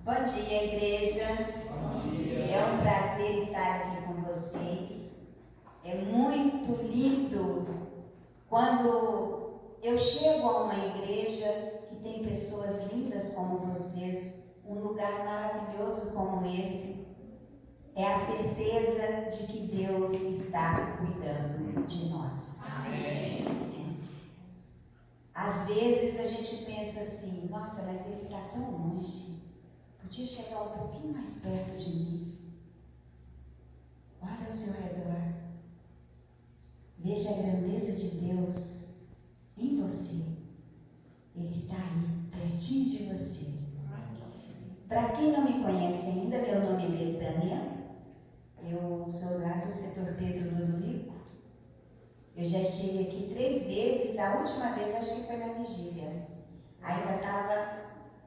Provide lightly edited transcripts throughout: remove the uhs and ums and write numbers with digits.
Bom dia, igreja. Bom dia. É um prazer estar aqui com vocês. É muito lindo quando eu chego a uma igreja que tem pessoas lindas como vocês, um lugar maravilhoso como esse. É a certeza de que Deus está cuidando de nós. Amém. Às vezes a gente pensa assim, nossa, mas ele está tão longe. Podia chegar um pouquinho mais perto de mim. Olha ao seu redor. Veja a grandeza de Deus em você. Ele está aí, pertinho de você. Para quem não me conhece ainda, meu nome é Betânia. Eu sou lá do setor Pedro Ludovico. Eu já estive aqui 3 vezes. A última vez acho que foi na vigília. Ainda estava...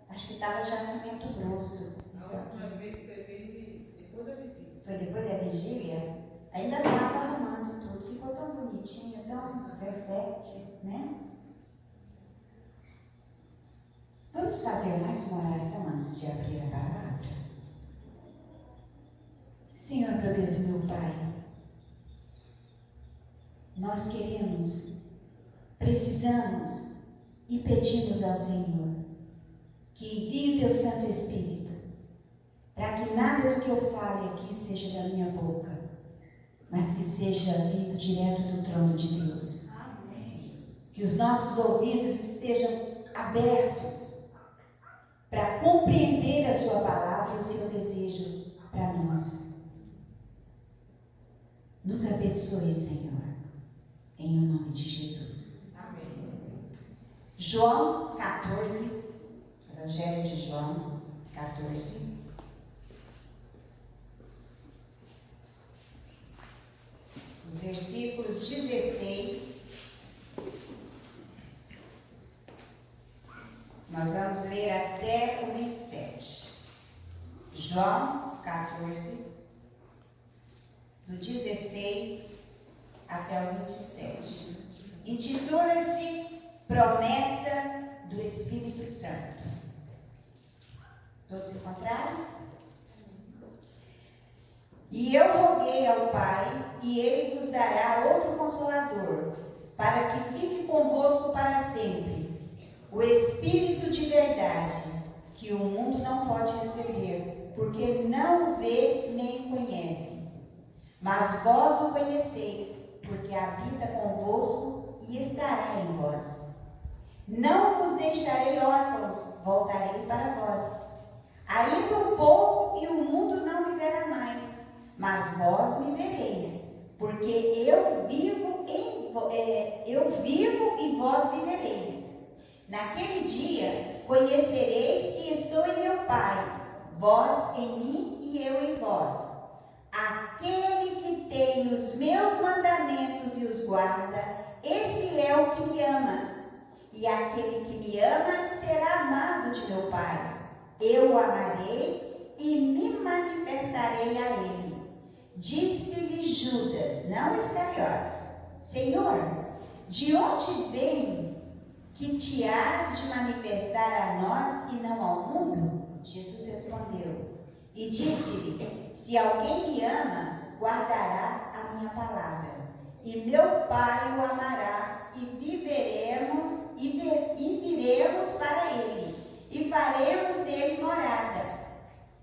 Acho que estava já cimento grosso. A última vez que você veio depois da vigília. Foi depois da vigília? Ainda estava arrumando tudo. Ficou tão bonitinho, tão perfeito, né? Vamos fazer mais uma oração antes de abrir a palavra? Senhor, meu Deus e meu Pai, nós queremos, precisamos e pedimos ao Senhor que envie o Teu Santo Espírito, para que nada do que eu fale aqui seja da minha boca, mas que seja vindo direto do trono de Deus. Amém. Que os nossos ouvidos estejam abertos para compreender a Sua palavra e o Seu desejo para nós. Nos abençoe, Senhor, em nome de Jesus. Amém. João 14, Evangelho de João 14. Os versículos 16. Nós vamos ler até o 27. João 14, do 16 até o 27. Intitula-se Promessa do Espírito Santo. Todos encontraram? E eu roguei ao Pai, e Ele vos dará outro Consolador, para que fique convosco para sempre, o Espírito de verdade, que o mundo não pode receber, porque não o vê nem o conhece. Mas vós o conheceis, porque habita convosco e estará em vós. Não vos deixarei órfãos, voltarei para vós. Ainda um pouco e o mundo não me verá mais, mas vós me vereis, porque eu vivo e vós vivereis. Naquele dia conhecereis que estou em meu Pai, vós em mim e eu em vós. Aquele que tem os meus mandamentos e os guarda, esse é o que me ama. E aquele que me ama será amado de meu Pai. Eu o amarei e me manifestarei a ele. Disse-lhe Judas, não Iscariotes: Senhor, de onde vem que te has de manifestar a nós e não ao mundo? Jesus respondeu e disse-lhe: Se alguém me ama, guardará a minha palavra, e meu Pai o amará, e viveremos e viremos para ele, e faremos dele morada.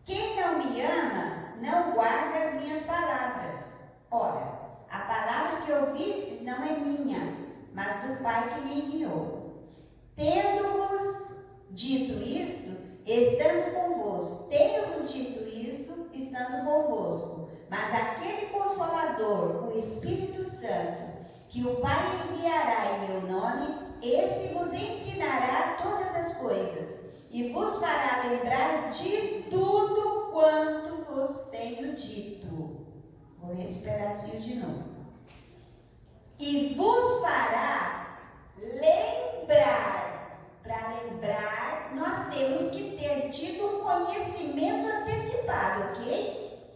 Quem não me ama, não guarda as minhas palavras. Ora, a palavra que ouvistes não é minha, mas do Pai que me enviou. Tendo-vos dito isto, tenho-vos dito isso, estando convosco. Mas aquele Consolador, o Espírito Santo, que o Pai enviará em meu nome, esse vos ensinará todas as coisas, e vos fará lembrar de tudo quanto vos tenho dito. Vou ler esse pedacinho de novo. E vos fará lembrar. Para lembrar, nós temos que ter tido um conhecimento antecipado, ok?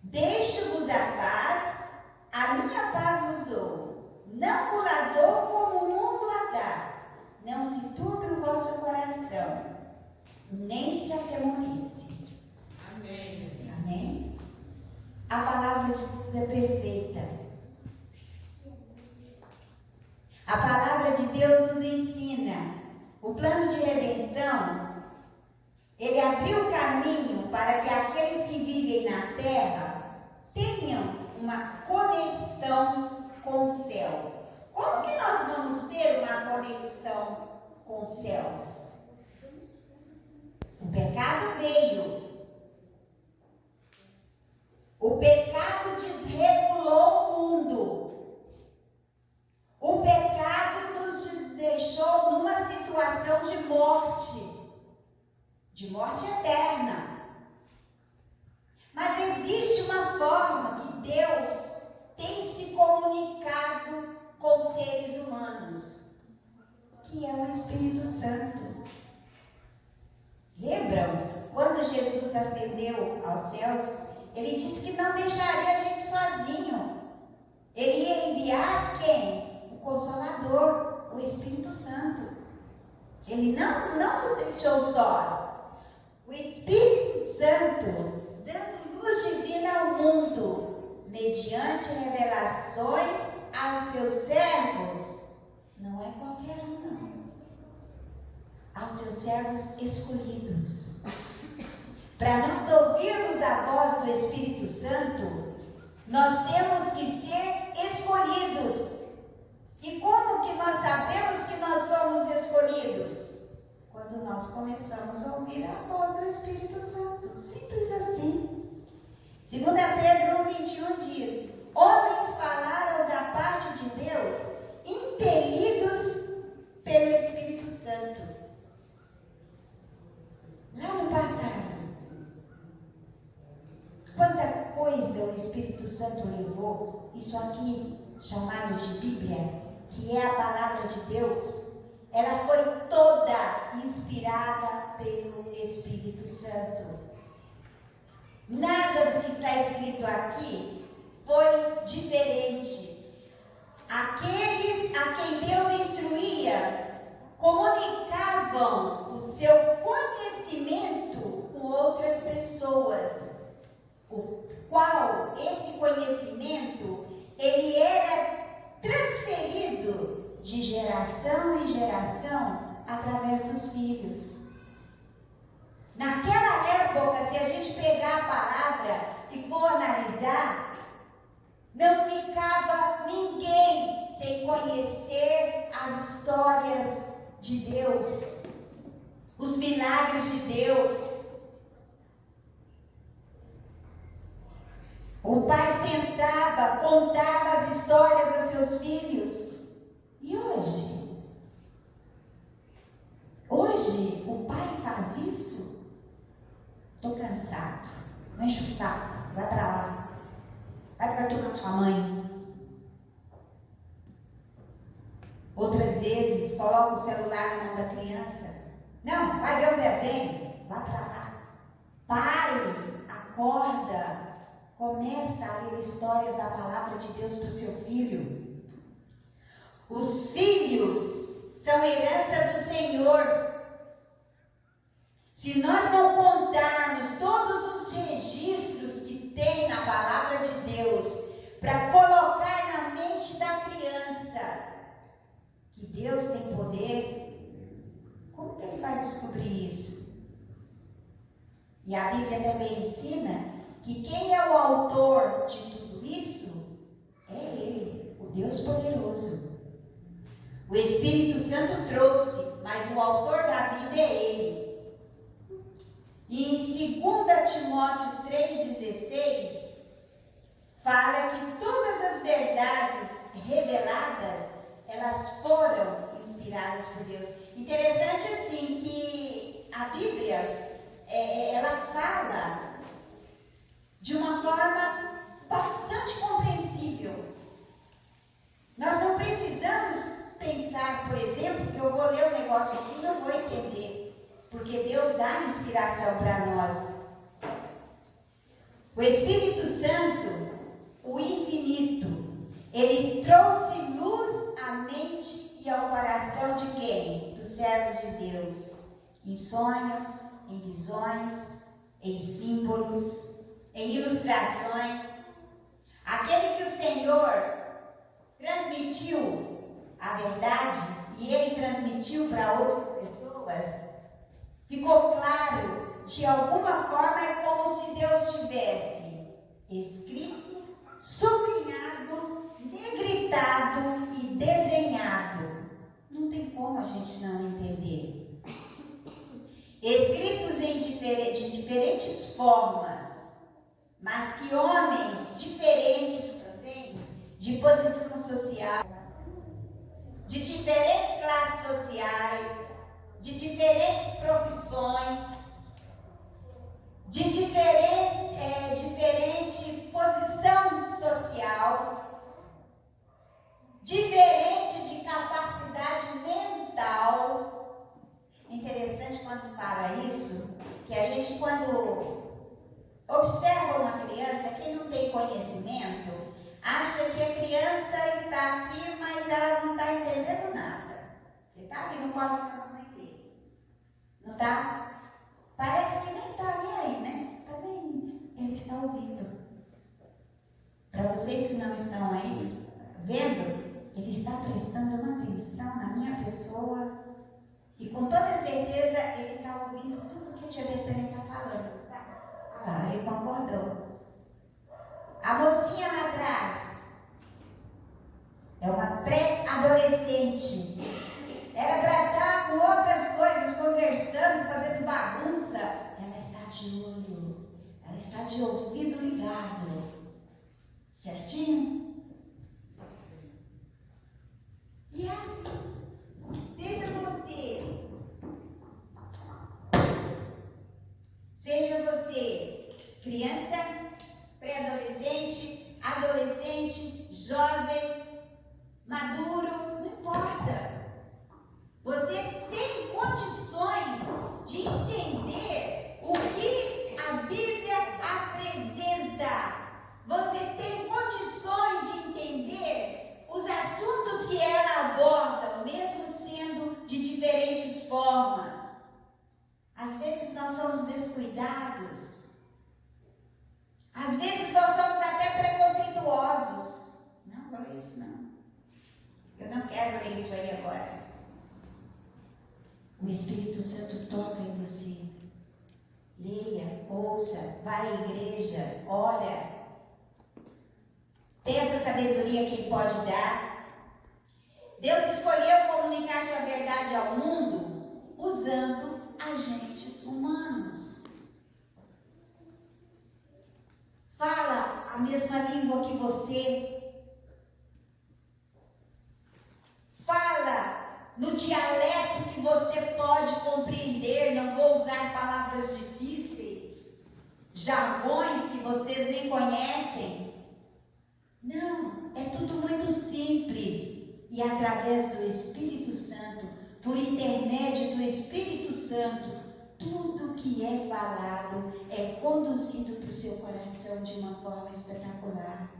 Deixo-vos a paz, a minha paz vos dou. Não vos a dou como o mundo a dá. Não se turbe o vosso coração, nem se atemorize. palavra de Deus é perfeita. A palavra de Deus nos ensina. O plano de redenção, ele abriu o caminho para que aqueles que vivem na terra tenham uma conexão com o céu. Como que nós vamos ter uma conexão com os céus? O pecado veio. O pecado desregulou o mundo. O pecado nos deixou numa situação de morte eterna. Mas existe uma forma que Deus tem se comunicado com os seres humanos, que é o Espírito Santo. Lembram? Quando Jesus ascendeu aos céus, ele disse que não deixaria a gente sozinho. Ele ia enviar quem? O Consolador, o Espírito Santo. Ele não nos deixou sós. O Espírito Santo, dando luz divina ao mundo, mediante revelações aos seus servos, não é qualquer um, não. Aos seus servos escolhidos. Para nós ouvirmos a voz do Espírito Santo, nós temos que ser escolhidos. E como que nós sabemos que nós somos escolhidos? Quando nós começamos a ouvir a voz do Espírito Santo. Simples assim. 2 Pedro 1,21 diz: homens falaram da parte de Deus, impelidos pelo Espírito Santo. Lá no passado, quanta coisa o Espírito Santo levou, isso aqui chamado de Bíblia, que é a palavra de Deus, ela foi toda inspirada pelo Espírito Santo. Nada do que está escrito aqui foi diferente. Aqueles a quem Deus instruía comunicavam o seu conhecimento com outras pessoas, o qual esse conhecimento ele era transferido de geração em geração através dos filhos. Naquela época, se a gente pegar a palavra e for analisar, não ficava ninguém sem conhecer as histórias de Deus, os milagres de Deus. O pai sentava, contava as histórias a seus filhos. E hoje? Hoje o pai faz isso? Estou cansado. Não enche o saco. Vai para lá. Vai para tu com a sua mãe. Outras vezes coloca o celular na mão da criança. Não, vai ver um desenho. Vai para lá. Pai, acorda. Começa a ler histórias da palavra de Deus para o seu filho. Os filhos são herança do Senhor. Se nós não contarmos todos os registros que tem na palavra de Deus para colocar na mente da criança que Deus tem poder, como que ele vai descobrir isso? E a Bíblia também ensina que quem é o autor de tudo isso é Ele, o Deus poderoso. O Espírito Santo trouxe, mas o autor da vida é Ele. E em 2 Timóteo 3,16, fala que todas as verdades reveladas, elas foram inspiradas por Deus. Interessante assim que a Bíblia, ela fala de uma forma bastante compreensível. Nós não precisamos pensar, por exemplo, que eu vou ler o negócio aqui e não vou entender, porque Deus dá inspiração para nós. O Espírito Santo, o infinito, ele trouxe luz à mente e ao coração de quem? Dos servos de Deus, em sonhos, em visões, em símbolos, em ilustrações. Aquele que o Senhor transmitiu a verdade e ele transmitiu para outras pessoas, ficou claro, de alguma forma é como se Deus tivesse escrito, sublinhado, negritado e desenhado. Não tem como a gente não entender. Escritos de diferentes formas, mas que homens diferentes também, de posição social, de diferentes classes sociais, de diferentes profissões, de diferente posição social, diferentes de capacidade mental. Interessante quando fala isso, que a gente quando observa uma criança, quem não tem conhecimento, acha que a criança está aqui, mas ela não está entendendo nada. Você está aqui no colo da mamãe dele. Não está? Parece que nem está nem aí, né? Está nem. Ele está ouvindo. Para vocês que não estão aí vendo, ele está prestando uma atenção na minha pessoa. E com toda certeza ele está ouvindo tudo que a tia Betânia está falando. Ah, ele concordou. A mocinha lá atrás é uma pré-adolescente. Era para estar com outras coisas, conversando, fazendo bagunça. Ela está de olho, ela está de ouvido ligado. Certinho? E é assim. Seja você criança, pré-adolescente, adolescente, jovem, maduro, não importa. Você tem condições de entender o que a Bíblia apresenta. Você tem condições de entender os assuntos que ela aborda, mesmo sendo de diferentes formas. Às vezes nós somos descuidados. Às vezes nós somos até preconceituosos. Não, vou ler isso não. Eu não quero ler isso aí agora. O Espírito Santo toca em você. Leia, ouça, vá à igreja, ora. Peça sabedoria quem pode dar. Deus escolheu comunicar sua verdade ao mundo usando agentes humanos. Fala a mesma língua que você. Fala no dialeto que você pode compreender. Não vou usar palavras difíceis, jargões que vocês nem conhecem. Não, é tudo muito simples. E através do Espírito Santo, por intermédio do Espírito Santo, tudo que é falado é conduzido para o seu coração de uma forma espetacular.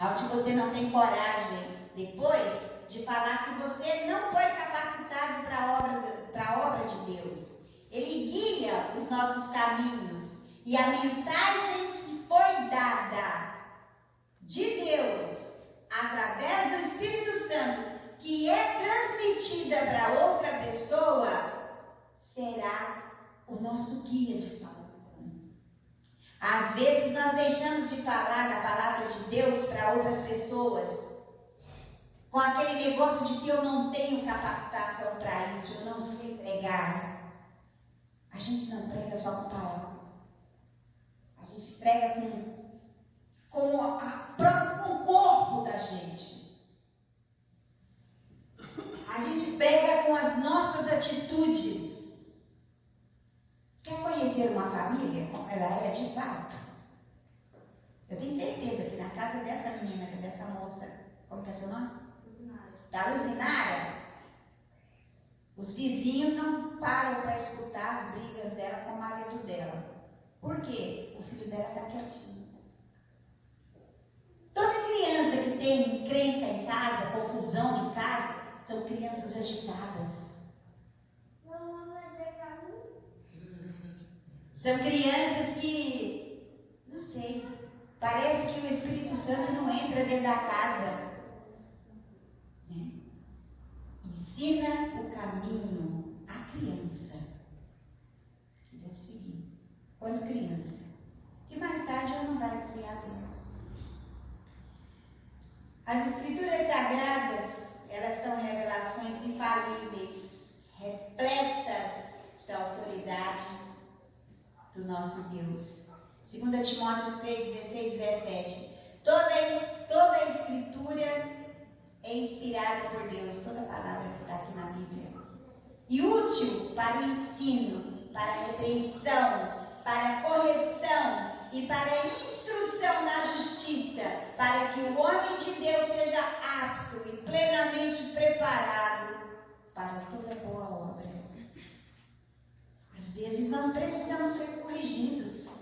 Onde você não tem coragem, depois, de falar que você não foi capacitado para a obra de Deus. Ele guia os nossos caminhos. E a mensagem que foi dada de Deus, através do Espírito Santo, que é transmitida para outra pessoa, será o nosso guia de salvação. Às vezes nós deixamos de falar da palavra de Deus para outras pessoas, com aquele negócio de que eu não tenho capacitação para isso, eu não sei pregar. A gente não prega só com palavras. A gente prega com o corpo da gente. A gente prega com as nossas atitudes. Quer conhecer uma família como ela é de fato? Eu tenho certeza que na casa dessa menina, dessa moça, como que é seu nome? Da Luzinara, os vizinhos não param para escutar as brigas dela com o marido dela. Por quê? O filho dela está quietinho. Toda criança que tem encrenca em casa, confusão em casa, são crianças agitadas. São crianças que, não sei, Parece que o Espírito Santo não entra dentro da casa. Ensina o caminho à criança, que deve seguir, quando criança, que mais tarde ela não vai desviar dele. As Escrituras Sagradas, elas são revelações infalíveis, repletas da autoridade do nosso Deus. 2 Timóteo 3, 16 e 17. Toda a Escritura é inspirada por Deus, toda a palavra que está aqui na Bíblia. E útil para o ensino, para a repreensão, para a correção e para a instrução na justiça, para que o homem de Deus seja apto e plenamente preparado para toda boa obra. Às vezes nós precisamos ser corrigidos.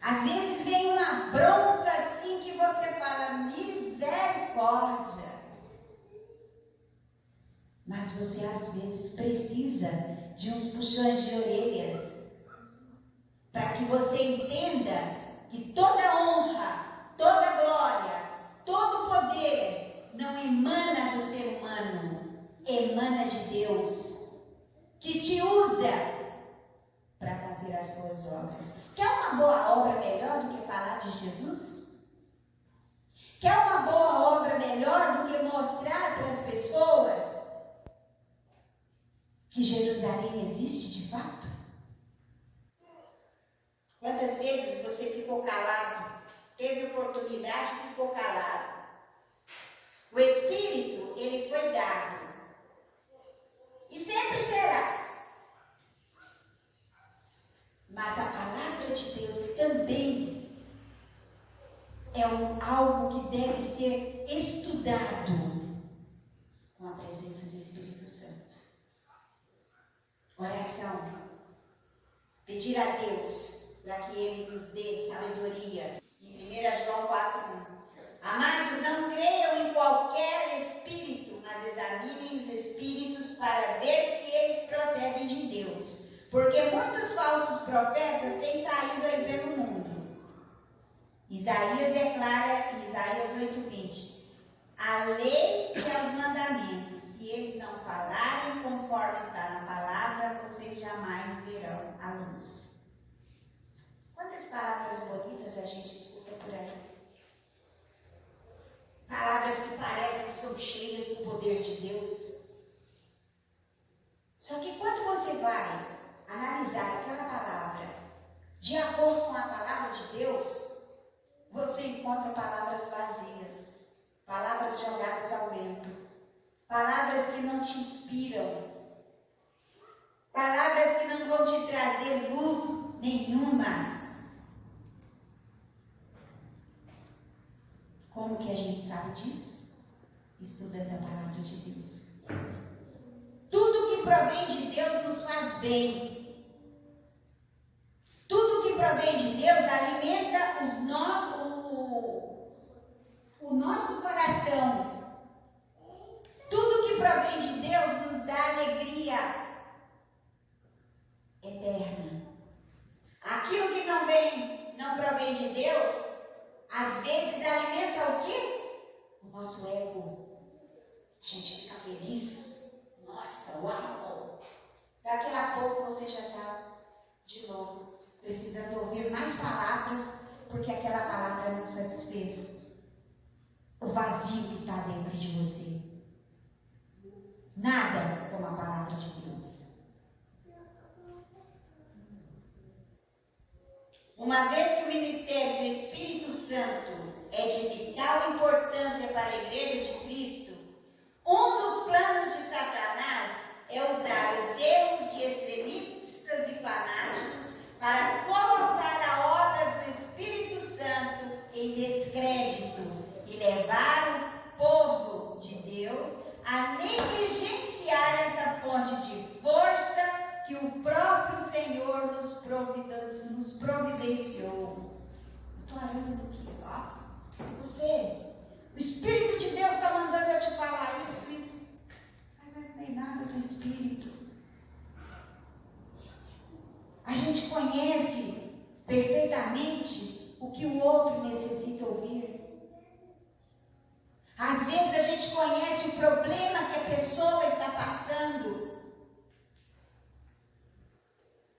Às vezes vem uma bronca assim que você fala, misericórdia. Mas você às vezes precisa de uns puxões de orelhas para que você entenda que toda honra, toda glória, todo poder não emana do ser humano, emana de Deus, que te usa para fazer as boas obras. Quer uma boa obra melhor do que falar de Jesus? Quer uma boa obra melhor do que mostrar para as pessoas que Jerusalém existe de fato? Quantas vezes você ficou calado, teve oportunidade e ficou calado? O Espírito, ele foi dado. E sempre será. Mas a palavra de Deus também é algo que deve ser estudado com a presença do Espírito Santo. Oração. Pedir a Deus para que Ele nos dê sabedoria. Em 1 João 4:1. Amados, não creiam em qualquer espírito, mas examinem os espíritos para ver se eles procedem de Deus. Porque muitos falsos profetas têm saído aí pelo mundo. Isaías declara em Isaías 8:20. A lei e os mandamentos, se eles não falarem conforme está na palavra, vocês jamais verão a luz. Quantas palavras bonitas a gente escuta por aí? Palavras que parecem que são cheias do poder de Deus. Só que quando você vai analisar aquela palavra de acordo com a palavra de Deus, você encontra palavras vazias, palavras jogadas ao vento, palavras que não te inspiram, palavras que não vão te trazer luz nenhuma. Como que a gente sabe disso? Estudando a palavra de Deus. Tudo que provém de Deus nos faz bem. Tudo que provém de Deus alimenta o nosso coração. Tudo que provém de Deus nos dá alegria eterna. Aquilo que não provém de Deus, às vezes alimenta o quê? O nosso ego. A gente fica feliz. Nossa, uau! Daqui a pouco você já está de novo precisando ouvir mais palavras, porque aquela palavra não satisfez o vazio que está dentro de você. Nada como a palavra de Deus. Uma vez que o ministério do Espírito Santo é de vital importância para a Igreja de Cristo, um dos planos de Satanás é usar os erros de extremistas e fanáticos para colocar a obra do Espírito Santo em descrédito e levar o povo de Deus a negligenciar essa fonte de força que o próprio Senhor nos providenciou. Estou orando aqui, ó. O Espírito de Deus está mandando eu te falar isso. Mas não tem nada do Espírito. A gente conhece perfeitamente o que o outro necessita ouvir. Às vezes a gente conhece o problema que a pessoa está passando.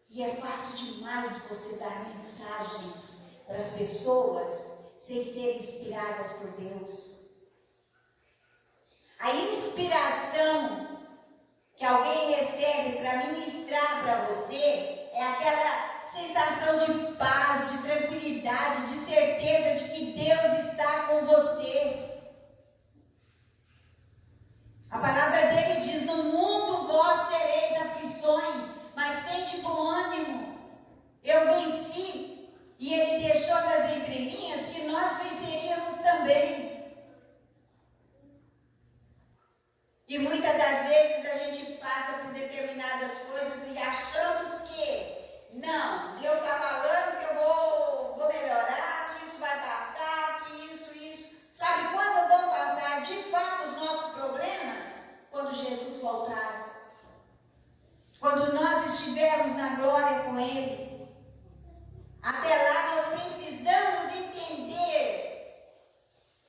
E é fácil demais você dar mensagens para as pessoas sem serem inspiradas por Deus. A inspiração que alguém recebe para ministrar para você é aquela sensação de paz, de tranquilidade, de certeza de que Deus está com você. A palavra dele diz: no mundo vós tereis aflições, mas tende bom ânimo. Eu venci. E ele deixou nas entrelinhas que nós venceríamos também. E muitas das vezes a gente passa por determinadas coisas e achamos que não, Deus está falando que eu vou melhorar, que isso vai passar, que isso. Sabe quando vão passar de fato os nossos problemas? Quando Jesus voltar. Quando nós estivermos na glória com Ele. Até lá nós precisamos entender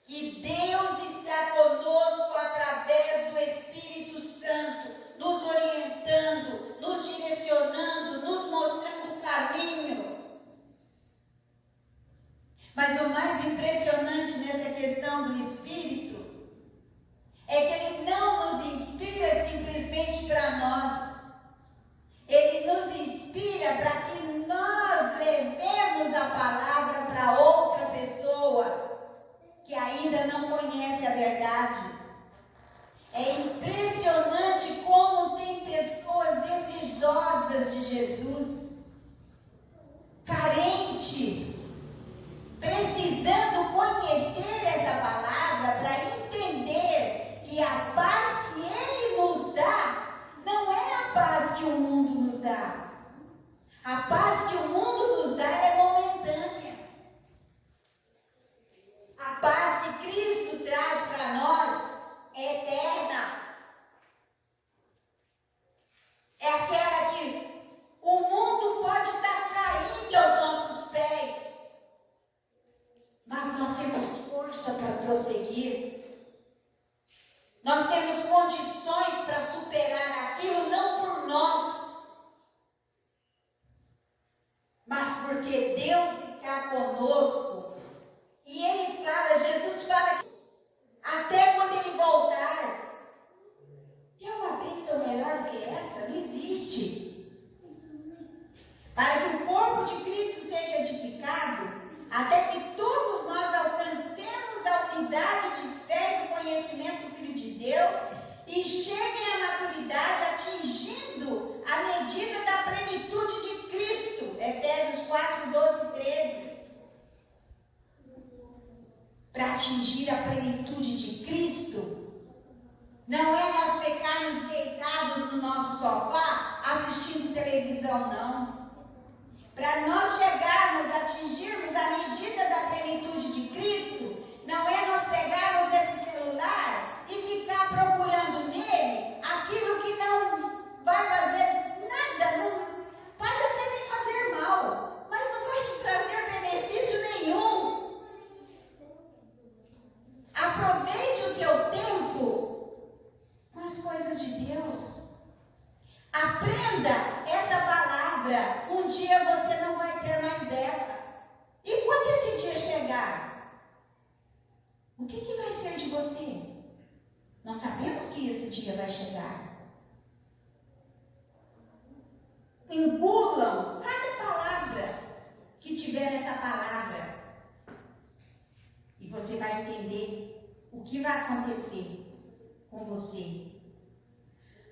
que Deus está conosco através do Espírito Santo, nos orientando, nos direcionando, nos mostrando o caminho. Mas o mais impressionante nessa questão do Espírito é que Ele não nos inspira simplesmente para nós. Ele nos inspira para que nós levemos a palavra para outra pessoa que ainda não conhece a verdade. É impressionante como tem pessoas desejosas de Jesus, carentes, precisando conhecer essa palavra para entender que a paz que Ele nos dá não é a paz que o mundo nos dá. A paz que o mundo nos dá é momentânea. A paz que Cristo traz para nós é eterna. É aquela que o mundo pode estar caindo aos nossos pés, mas nós temos força para prosseguir. Nós temos condições para superar aquilo, não por nós, mas porque Deus está conosco. E Ele fala, Jesus fala, até quando Ele voltar. Tem uma bênção melhor do que essa? Não existe. Para que o corpo de Cristo seja edificado, até que todos nós alcancemos a unidade de fé e do conhecimento do Filho de Deus e cheguem à maturidade, atingindo a medida da plenitude de Cristo. Efésios 4, 12 e 13. Para atingir a plenitude de Cristo, não é nós ficarmos deitados no nosso sofá assistindo televisão, não. Para nós chegarmos, atingirmos a medida da plenitude de Cristo, não é nós pegarmos esse celular e ficar procurando nele aquilo que não vai fazer nada, não, pode até nem fazer mal, mas não vai te trazer benefício nenhum. Aproveite o seu tempo com as coisas de Deus. Aprenda essa palavra. Um dia você não vai ter mais ela. E quando esse dia chegar, o que vai ser de você? Nós sabemos que esse dia vai chegar. Engulam cada palavra que tiver nessa palavra. E você vai entender o que vai acontecer com você.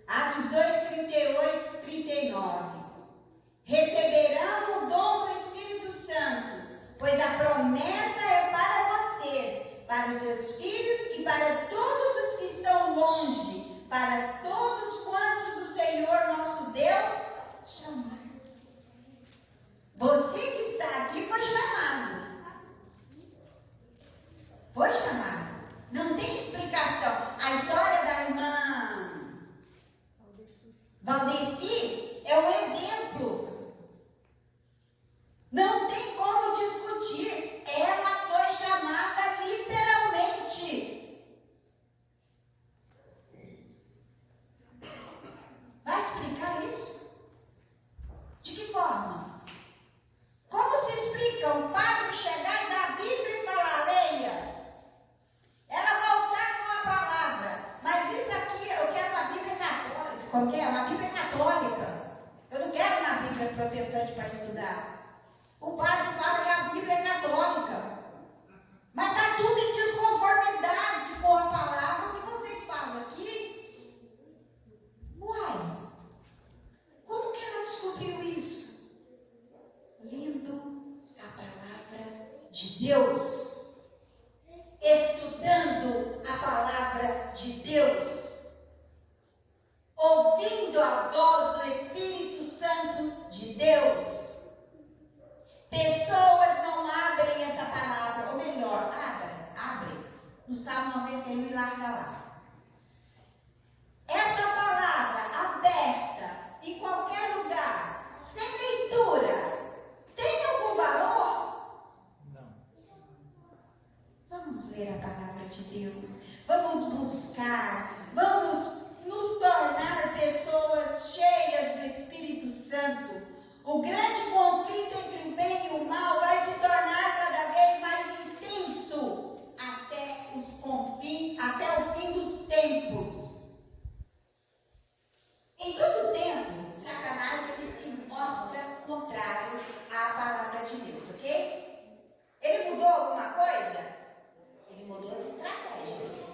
Atos 2, 38, 39. Receberão o dom do Espírito Santo, pois a promessa é para vocês, para os seus filhos e para todos os que estão longe, para todos quantos o Senhor nosso Deus chamar. Você que está aqui foi chamado. Foi chamado. Não tem explicação. A história da irmã Valdeci é um exemplo. Não tem Bíblia protestante para estudar. O padre fala que a Bíblia é católica. Mas está tudo em desconformidade com a palavra. O que vocês fazem aqui? Uai, como que ela descobriu isso? Lendo a palavra de Deus, estudando a palavra de Deus, ouvindo a voz do Espírito Santo de Deus. Pessoas não abrem essa palavra, ou melhor, abrem no Salmo 91 e larga lá. Essa palavra aberta em qualquer lugar, sem leitura, tem algum valor? Não. Vamos ler a palavra de Deus, vamos buscar, vamos nos tornar pessoas cheias do Espírito Santo. O grande conflito entre o bem e o mal vai se tornar cada vez mais intenso até os confins, até o fim dos tempos. Em todo tempo, Satanás ele se mostra contrário à palavra de Deus, ok? Ele mudou alguma coisa? Ele mudou as estratégias.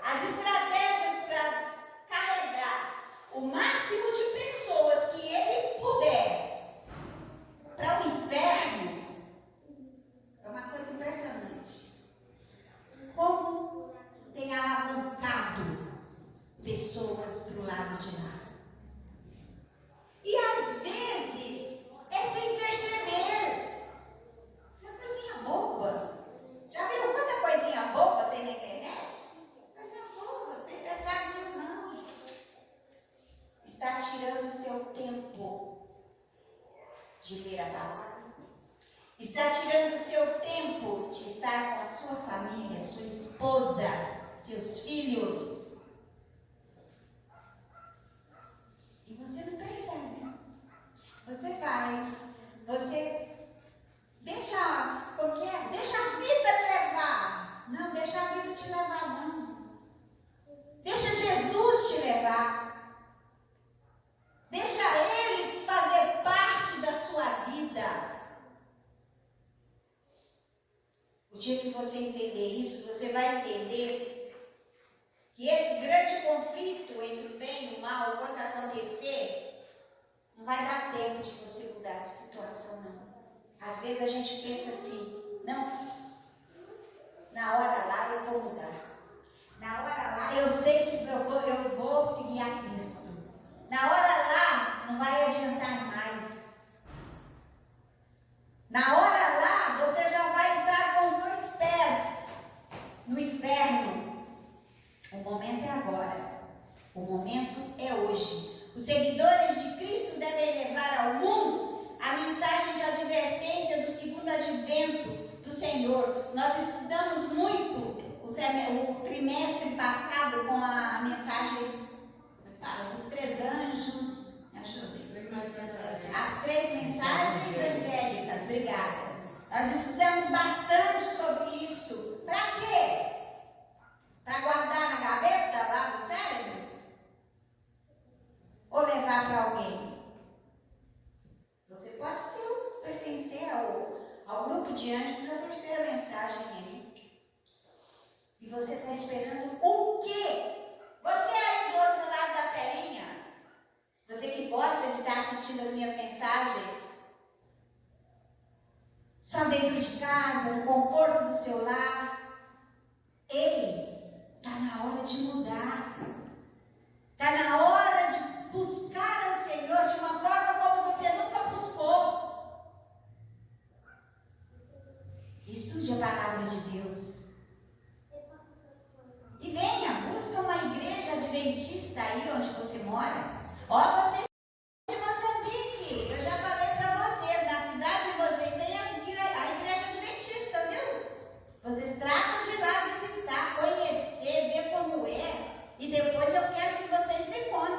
As estratégias para carregar o máximo de pessoas que ele puder para o inferno é uma coisa impressionante. Como tem alavancado pessoas para o lado de lá. E às vezes é sem perceber. Uma coisinha boba. Já viram quanta coisinha boba tem na internet? Coisinha boba, não tem pecado nenhum não. Está tirando o seu tempo de ler a palavra. Está tirando o seu tempo de estar com a sua família, sua esposa, seus filhos. E você não percebe. Você vai, você deixa, como que é? Deixa a vida te levar. Não, deixa a vida te levar, não. Deixa Jesus te levar. Deixa eles fazer parte da sua vida. O dia que você entender isso, você vai entender que esse grande conflito entre o bem e o mal, quando acontecer, não vai dar tempo de você mudar de situação, não. Às vezes a gente pensa assim, não, na hora lá eu vou mudar. Na hora lá eu sei que eu vou seguir a Cristo. Na hora lá não vai adiantar mais. Na hora lá você já vai estar com os 2 pés no inferno. O momento é agora. O momento é hoje. Os seguidores de Cristo devem levar ao mundo a mensagem de advertência do segundo advento do Senhor. Nós estudamos muito o trimestre passado com a mensagem dos 3 anjos. Me ajudem. As 3 mensagens angélicas. Obrigada. Nós estudamos bastante sobre isso. Para quê? Para guardar na gaveta lá do cérebro? Ou levar para alguém? Você pode pertencer ao grupo de anjos da 3ª mensagem aí. E você está esperando o quê? Você aí do outro lado da telinha, você que gosta de estar assistindo as minhas mensagens, só dentro de casa, no conforto do seu lar. Ei! Está na hora de mudar. Está na hora de buscar ao Senhor de uma forma como você nunca buscou. Estude a palavra de Deus. E venha, busca uma igreja adventista aí onde você mora. Ó, você é de Moçambique. Eu já falei para vocês, na cidade de vocês tem a igreja adventista, viu? Vocês tratam de ir lá visitar, conhecer, ver como é. E depois eu quero que vocês me contem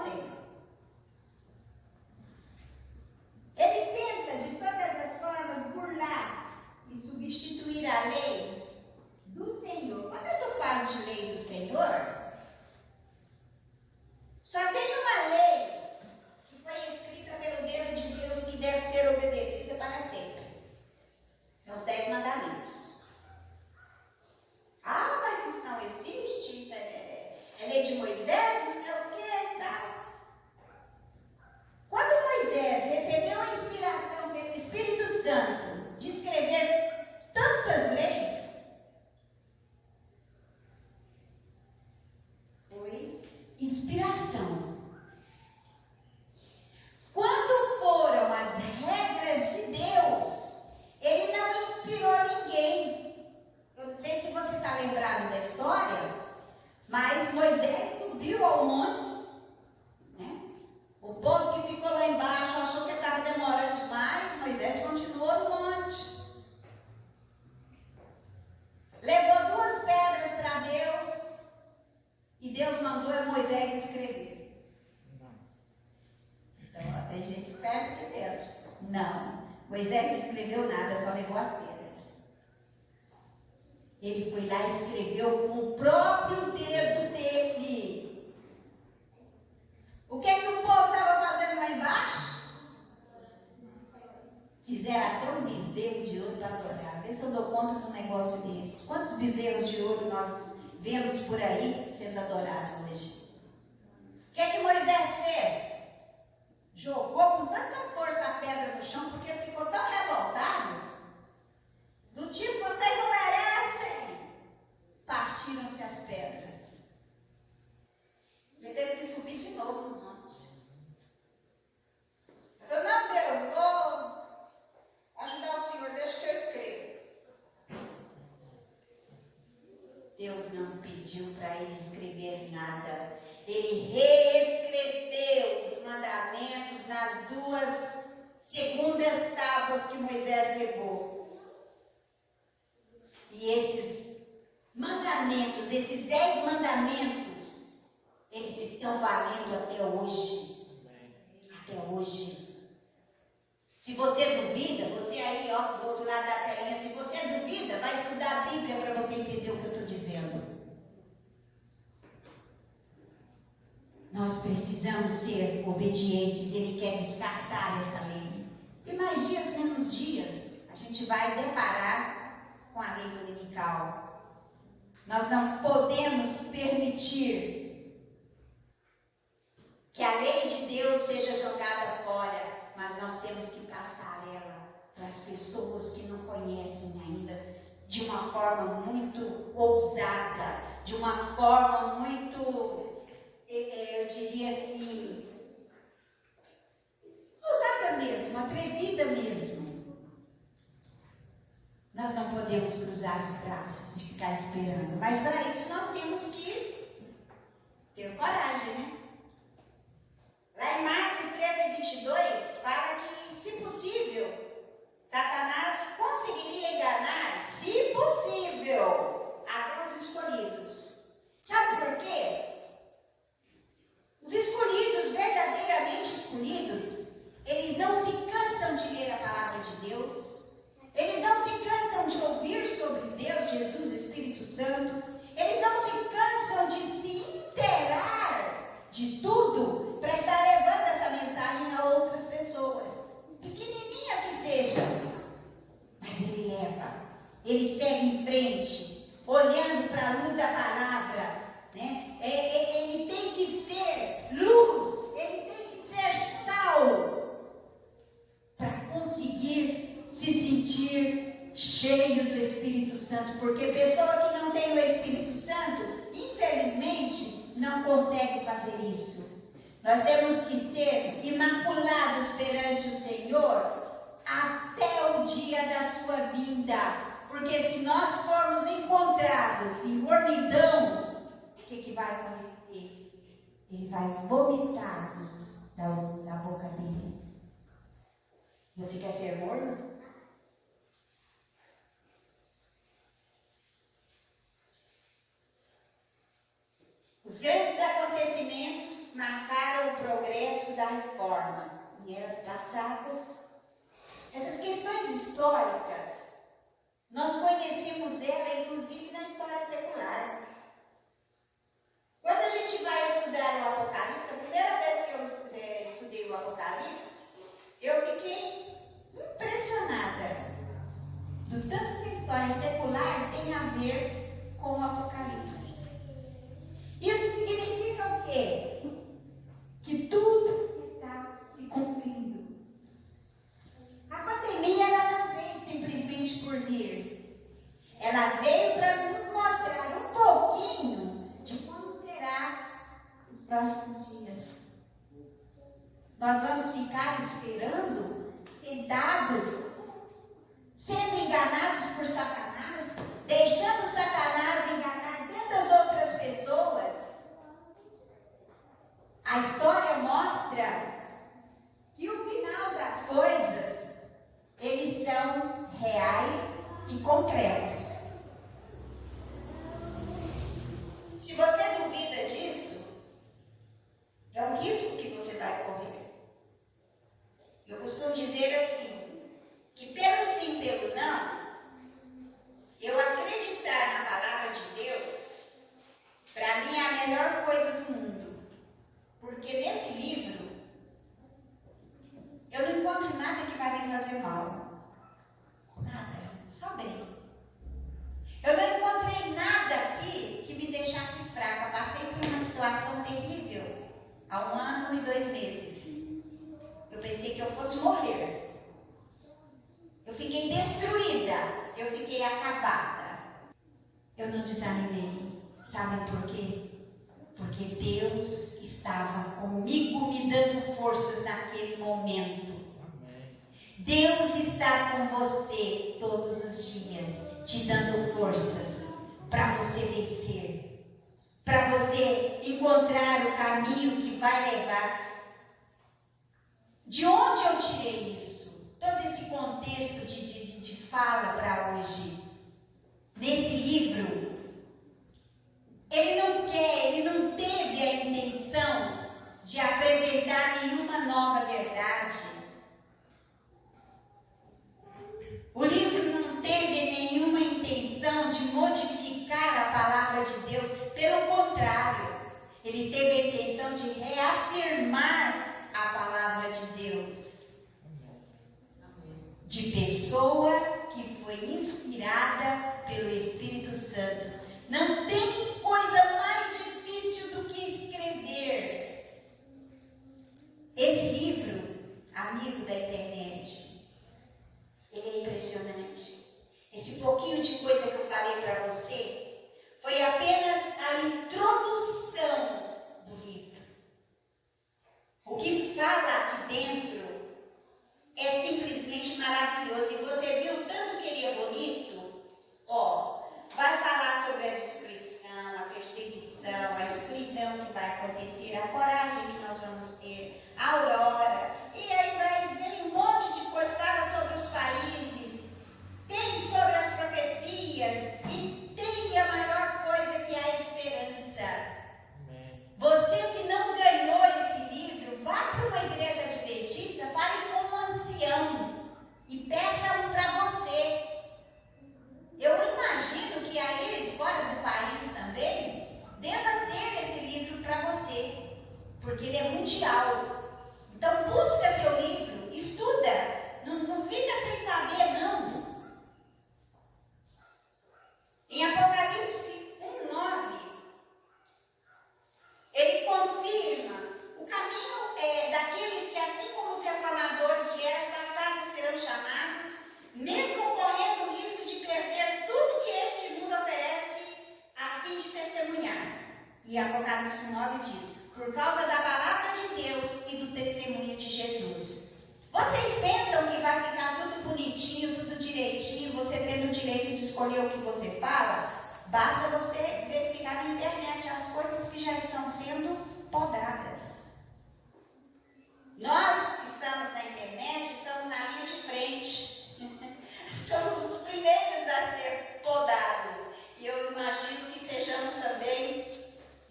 esperto aqui dentro. Não, Moisés não escreveu nada, só levou as pedras. Ele foi lá e escreveu com o próprio dedo dele. O que é que o povo estava fazendo lá embaixo? Fizeram até um bezerro de ouro para adorar. Vê se eu dou conta de um negócio desses. Quantos bezerros de ouro nós vemos por aí sendo adorados hoje? O que é que Moisés fez? Jogou com tanta força a pedra no chão, porque ficou tão revoltado, do tipo, vocês não merecem. Partiram-se as pedras. Ele teve que subir de novo no monte. Eu, não, Deus, vou ajudar o Senhor, deixa que eu escreva. Deus não pediu para ele escrever nada. Ele reescreveu os mandamentos nas 2 segundas tábuas que Moisés levou. E esses mandamentos, esses 10 mandamentos, eles estão valendo até hoje. Até hoje. Se você duvida, você aí, ó, do outro lado da telinha, se você duvida, vai estudar a Bíblia para você entender o que eu estou dizendo. Nós precisamos ser obedientes, ele quer descartar essa lei. E mais dias, menos dias, a gente vai deparar com a lei dominical. Nós não podemos permitir que a lei de Deus seja jogada fora, mas nós temos que passar ela para as pessoas que não conhecem ainda, de uma forma muito ousada, de uma forma muito, eu diria assim, ousada mesmo, atrevida mesmo. Nós não podemos cruzar os braços e ficar esperando, mas para isso nós temos que ter coragem, né? Lá em Marcos 13:22, fala que, se possível, Satanás conseguiria enganar, se possível, até os escolhidos. Sabe por quê? Os escolhidos, verdadeiramente escolhidos, eles não se cansam de ler a palavra de Deus, eles não se cansam de ouvir sobre Deus, Jesus, Espírito Santo, eles não se cansam de se inteirar de tudo para estar levando essa mensagem a outras pessoas, pequenininha que seja, mas ele leva, ele segue em frente, olhando para a luz da palavra, né? Ele tem que ser luz, ele tem que ser sal, para conseguir se sentir cheio do Espírito Santo, porque pessoa que não tem o Espírito Santo, infelizmente, não consegue fazer isso. Nós temos que ser imaculados perante o Senhor até o dia da sua vinda, porque se nós formos encontrados em mornidão, o que vai acontecer? Ele vai vomitar-nos da boca dele. Você quer ser morno? Os grandes acontecimentos marcaram o progresso da reforma em eras passadas. Essas questões históricas, nós conhecemos ela inclusive na história secular. Quando a gente vai estudar o Apocalipse, a primeira vez que eu estudei o Apocalipse, eu fiquei impressionada do tanto que a história secular tem a ver com o Apocalipse. Isso significa o quê? Que tudo está se cumprindo. A pandemia, ela não veio simplesmente por vir. Ela veio para nos mostrar um pouquinho de como será os próximos dias. Nós vamos ficar esperando, sentados, sendo enganados por Satanás, deixando Satanás enganar tantas outras pessoas. A história mostra que o final das coisas, eles são reais e concretos. Se você duvida disso, é um risco que você vai correr. Eu costumo dizer assim, que pelo sim, pelo não, eu acreditar na palavra de Deus, para mim é a melhor coisa do mundo. Porque nesse livro, eu não encontro nada que vai me fazer mal. Nada, só bem. Eu não encontrei nada aqui que me deixasse fraca. Passei por uma situação terrível há 1 ano e 2 meses. Eu pensei que eu fosse morrer. Eu fiquei destruída. Eu fiquei acabada. Eu não desanimei. Sabem por quê? Porque Deus estava comigo, me dando forças naquele momento. Deus está com você todos os dias, te dando forças para você vencer, para você encontrar o caminho que vai levar. De onde eu tirei isso? Todo esse contexto de fala para hoje. Nesse livro, ele não teve a intenção de apresentar nenhuma nova verdade. O livro não teve nenhuma intenção de modificar a palavra de Deus, pelo contrário, ele teve a intenção de reafirmar a palavra de Deus. De pessoa que foi inspirada pelo Espírito Santo. Não tem coisa mais difícil do que escrever. Esse livro, amigo da internet, ele é impressionante. Esse pouquinho de coisa que eu falei para você foi apenas a introdução do livro. O que fala aqui dentro é simplesmente maravilhoso. E você viu tanto que ele é bonito? Ó, vai falar sobre a destruição, a perseguição, a escuridão que vai acontecer, a coragem que nós vamos ter, a aurora. E aí vem um monte de coisa, fala sobre os países, tem sobre as profecias e tem a maior coisa que é a esperança. Você que não ganhou esse livro, vá para uma igreja adventista, fale com um ancião e peça um para você. Eu imagino que aí fora do país também deva ter esse livro para você, porque ele é mundial. Então busca seu livro, estuda, não fica sem saber não. Em Apocalipse 1:9, ele confirma o caminho daqueles que, assim como os reformadores de eras passadas, serão chamados, mesmo correndo o risco de perder tudo que este mundo oferece, a fim de testemunhar. E Apocalipse 9 diz: por causa da palavra de Deus e do testemunho de Jesus. Vocês pensam que vai ficar tudo bonitinho, tudo direitinho, você tendo o direito de escolher o que você fala? Basta você verificar na internet as coisas que já estão sendo podadas. Nós estamos na internet, estamos na linha de frente. Somos os primeiros a ser podados. E eu imagino que sejamos também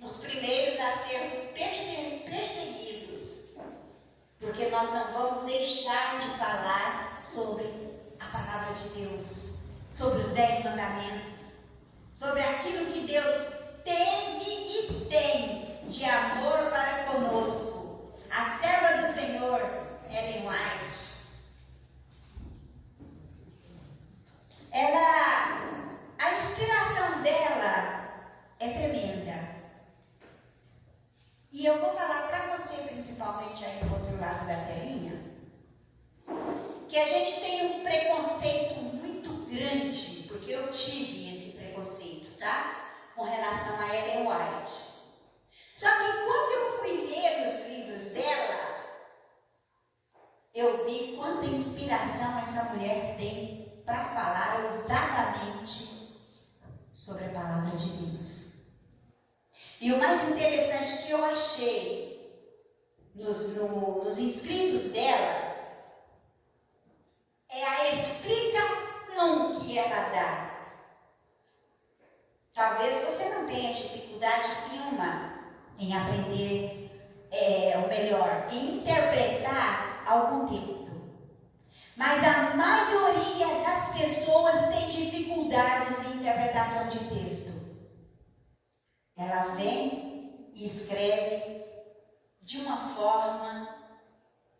os primeiros a sermos perseguidos. Porque nós não vamos deixar de falar sobre a palavra de Deus, sobre os 10 mandamentos, sobre aquilo que Deus teve e tem de amor para conosco. A serva do Senhor, Ellen White, a inspiração dela é tremenda. E eu vou falar para você, principalmente aí do outro lado da telinha, que a gente tem um preconceito muito grande, porque eu tive esse preconceito, tá? Com relação a Ellen White. Só que quando eu fui ler os livros dela, eu vi quanta inspiração essa mulher tem para falar exatamente sobre a palavra de Deus. E o mais interessante que eu achei nos inscritos dela é a explicação que ela dá. Talvez você não tenha dificuldade nenhuma em aprender, ou melhor, em interpretar algum texto. Mas a maioria das pessoas tem dificuldades em interpretação de texto. Ela vem e escreve de uma forma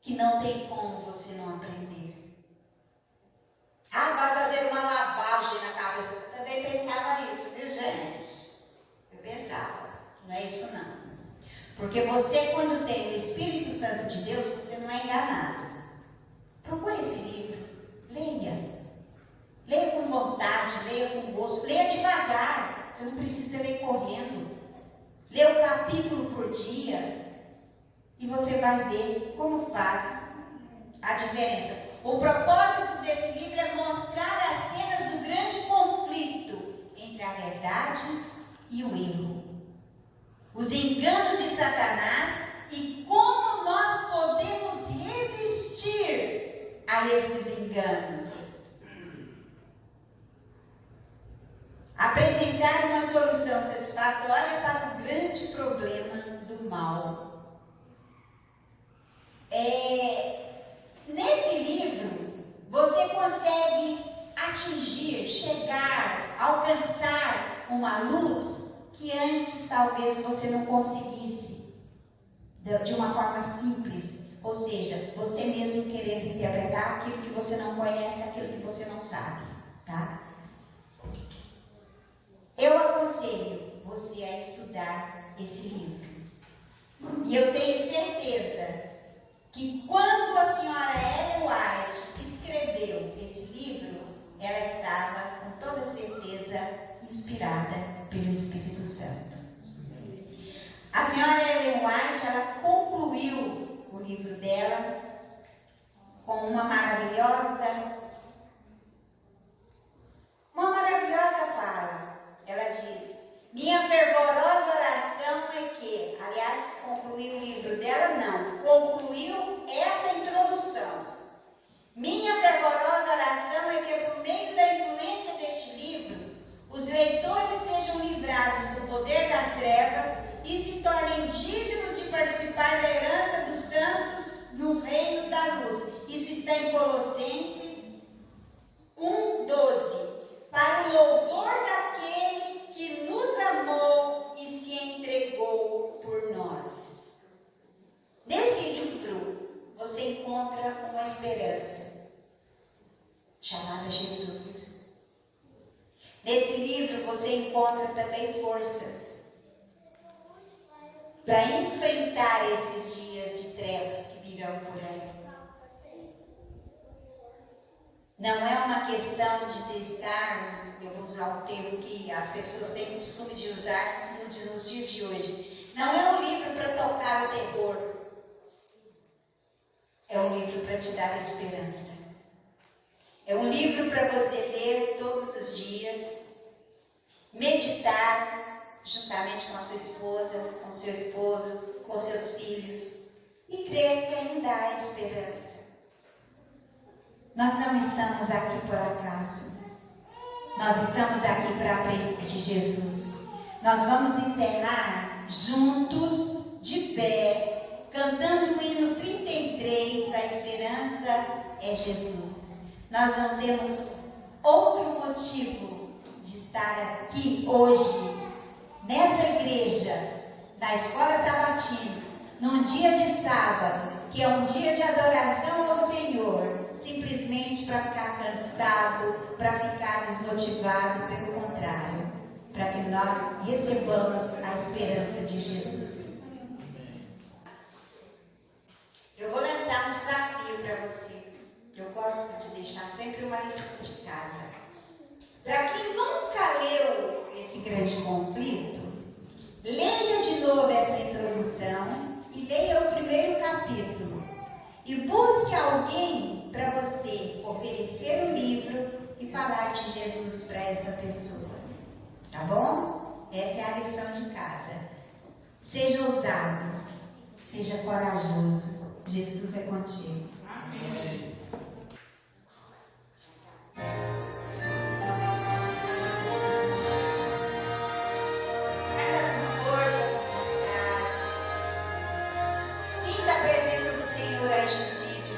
que não tem como você não aprender. Ah, vai fazer uma lavagem na cabeça. Eu também pensava isso, viu, gente? Eu pensava. Não é isso, não. Porque você, quando tem o Espírito Santo de Deus, você não é enganado. Procure esse livro. Leia. Leia com vontade, leia com gosto. Leia devagar. Você não precisa ler correndo. Leia um capítulo por dia. E você vai ver como faz a diferença. O propósito desse livro é mostrar as cenas do grande conflito entre a verdade e o erro. Os enganos de Satanás e como nós podemos resistir a esses enganos. Apresentar uma solução satisfatória para o grande problema do mal. Nesse livro, você consegue atingir, chegar, alcançar uma luz que antes talvez você não conseguisse, de uma forma simples. Ou seja, você mesmo querendo interpretar aquilo que você não conhece, aquilo que você não sabe, tá? Eu aconselho você a estudar esse livro. E eu tenho certeza que quando a senhora Ellen White escreveu esse livro, ela estava com toda certeza inspirada pelo Espírito Santo. A senhora Ellen White, ela concluiu o livro dela com uma maravilhosa fala. Ela diz: minha fervorosa oração é que, aliás, concluiu o livro dela? Não, concluiu essa introdução. Minha fervorosa oração é que, por meio da influência deste livro, os leitores sejam livrados do poder das trevas e se tornem dignos de participar da herança dos santos no reino da luz. Isso está em Colossenses 1:12. Para o louvor daquele que nos amou e se entregou por nós. Nesse livro, você encontra uma esperança chamada Jesus. Nesse livro, você encontra também forças para enfrentar esses dias de trevas que virão por aí. Não é uma questão de estar, eu vou usar um termo que as pessoas têm o costume de usar nos dias de hoje. Não é um livro para tocar o terror. É um livro para te dar esperança. É um livro para você ler todos os dias, meditar juntamente com a sua esposa, com seu esposo, com seus filhos e crer que ainda há esperança. Nós não estamos aqui por acaso. Nós estamos aqui para aprender de Jesus. Nós vamos encerrar juntos, de pé, cantando o hino 33, A Esperança é Jesus. Nós não temos outro motivo de estar aqui hoje, nessa igreja, na escola sabatina, num dia de sábado, que é um dia de adoração ao Senhor, simplesmente para ficar cansado, para ficar desmotivado, pelo contrário, para que nós recebamos a esperança de Jesus. Eu vou lançar um desafio para você. Eu gosto de deixar sempre uma lição de casa. Para quem nunca leu esse grande conflito, leia de novo essa introdução e leia o primeiro capítulo. E busque alguém para você oferecer o livro e falar de Jesus para essa pessoa. Tá bom? Essa é a lição de casa. Seja ousado, seja corajoso. Jesus é contigo. Amém. Sinta a presença do Senhor aí juntinho de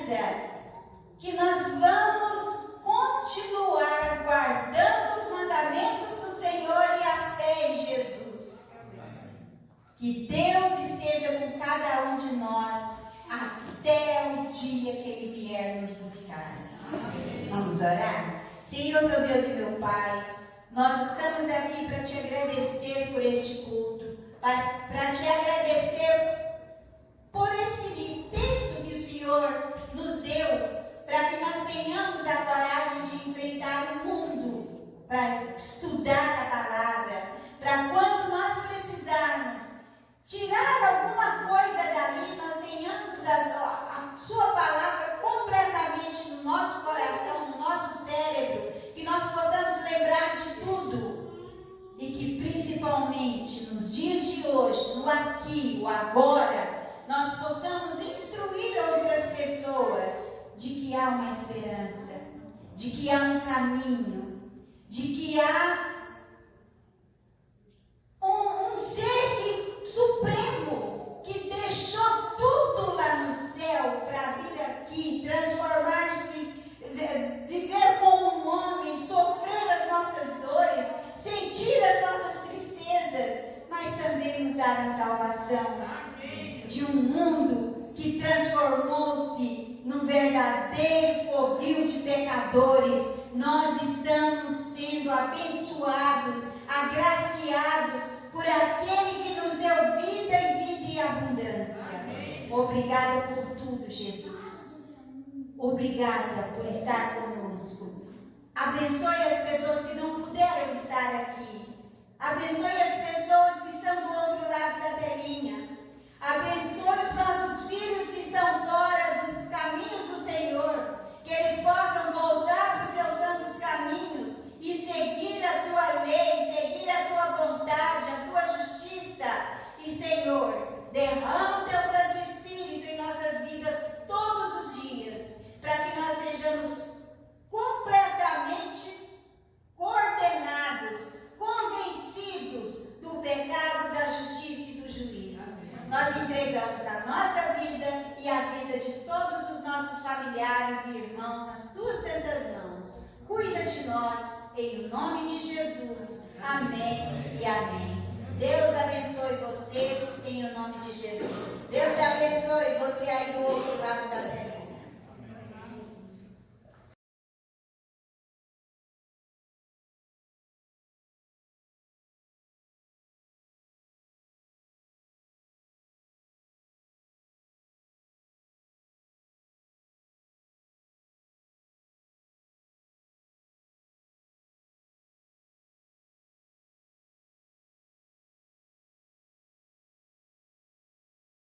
certeza que nós vamos continuar guardando os mandamentos do Senhor e a fé em Jesus. Que Deus esteja com cada um de nós até o dia que Ele vier nos buscar. Amém. Vamos orar? Senhor, meu Deus e meu Pai, nós estamos aqui para te agradecer por este culto, para te agradecer por esse texto que o Senhor nos deu, para que nós tenhamos a coragem de enfrentar o mundo, para estudar a palavra, para quando nós precisarmos tirar alguma coisa dali, nós tenhamos a sua palavra completamente no nosso coração, no nosso cérebro, que nós possamos lembrar de tudo e que principalmente nos dias de hoje, no aqui, o agora, nós possamos instruir outras pessoas de que há uma esperança, de que há um caminho, de que há um ser supremo que deixou tudo lá no céu para vir aqui, transformar-se, viver como um homem, sofrer as nossas dores, sentir as nossas tristezas, mas também nos dar a salvação de um mundo que transformou-se num verdadeiro covil de pecadores. Nós estamos sendo abençoados, agraciados por aquele que nos deu vida e vida em abundância. Amém. Obrigada por tudo, Jesus. Obrigada por estar conosco. Abençoe as pessoas que não puderam estar aqui. Abençoe as pessoas que estão do outro lado da telinha. Abençoe os nossos filhos que estão fora dos caminhos do Senhor, que eles possam voltar para os seus santos caminhos e seguir a tua lei, seguir a tua vontade, a tua justiça. E, Senhor, derrama o teu Santo Espírito em nossas vidas todos os dias, para que nós sejamos completamente coordenados, convencidos do pecado, da justiça e do juízo. Nós entregamos a nossa vida e a vida de todos os nossos familiares e irmãos nas tuas santas mãos. Cuida de nós, em nome de Jesus. Amém e amém. Deus abençoe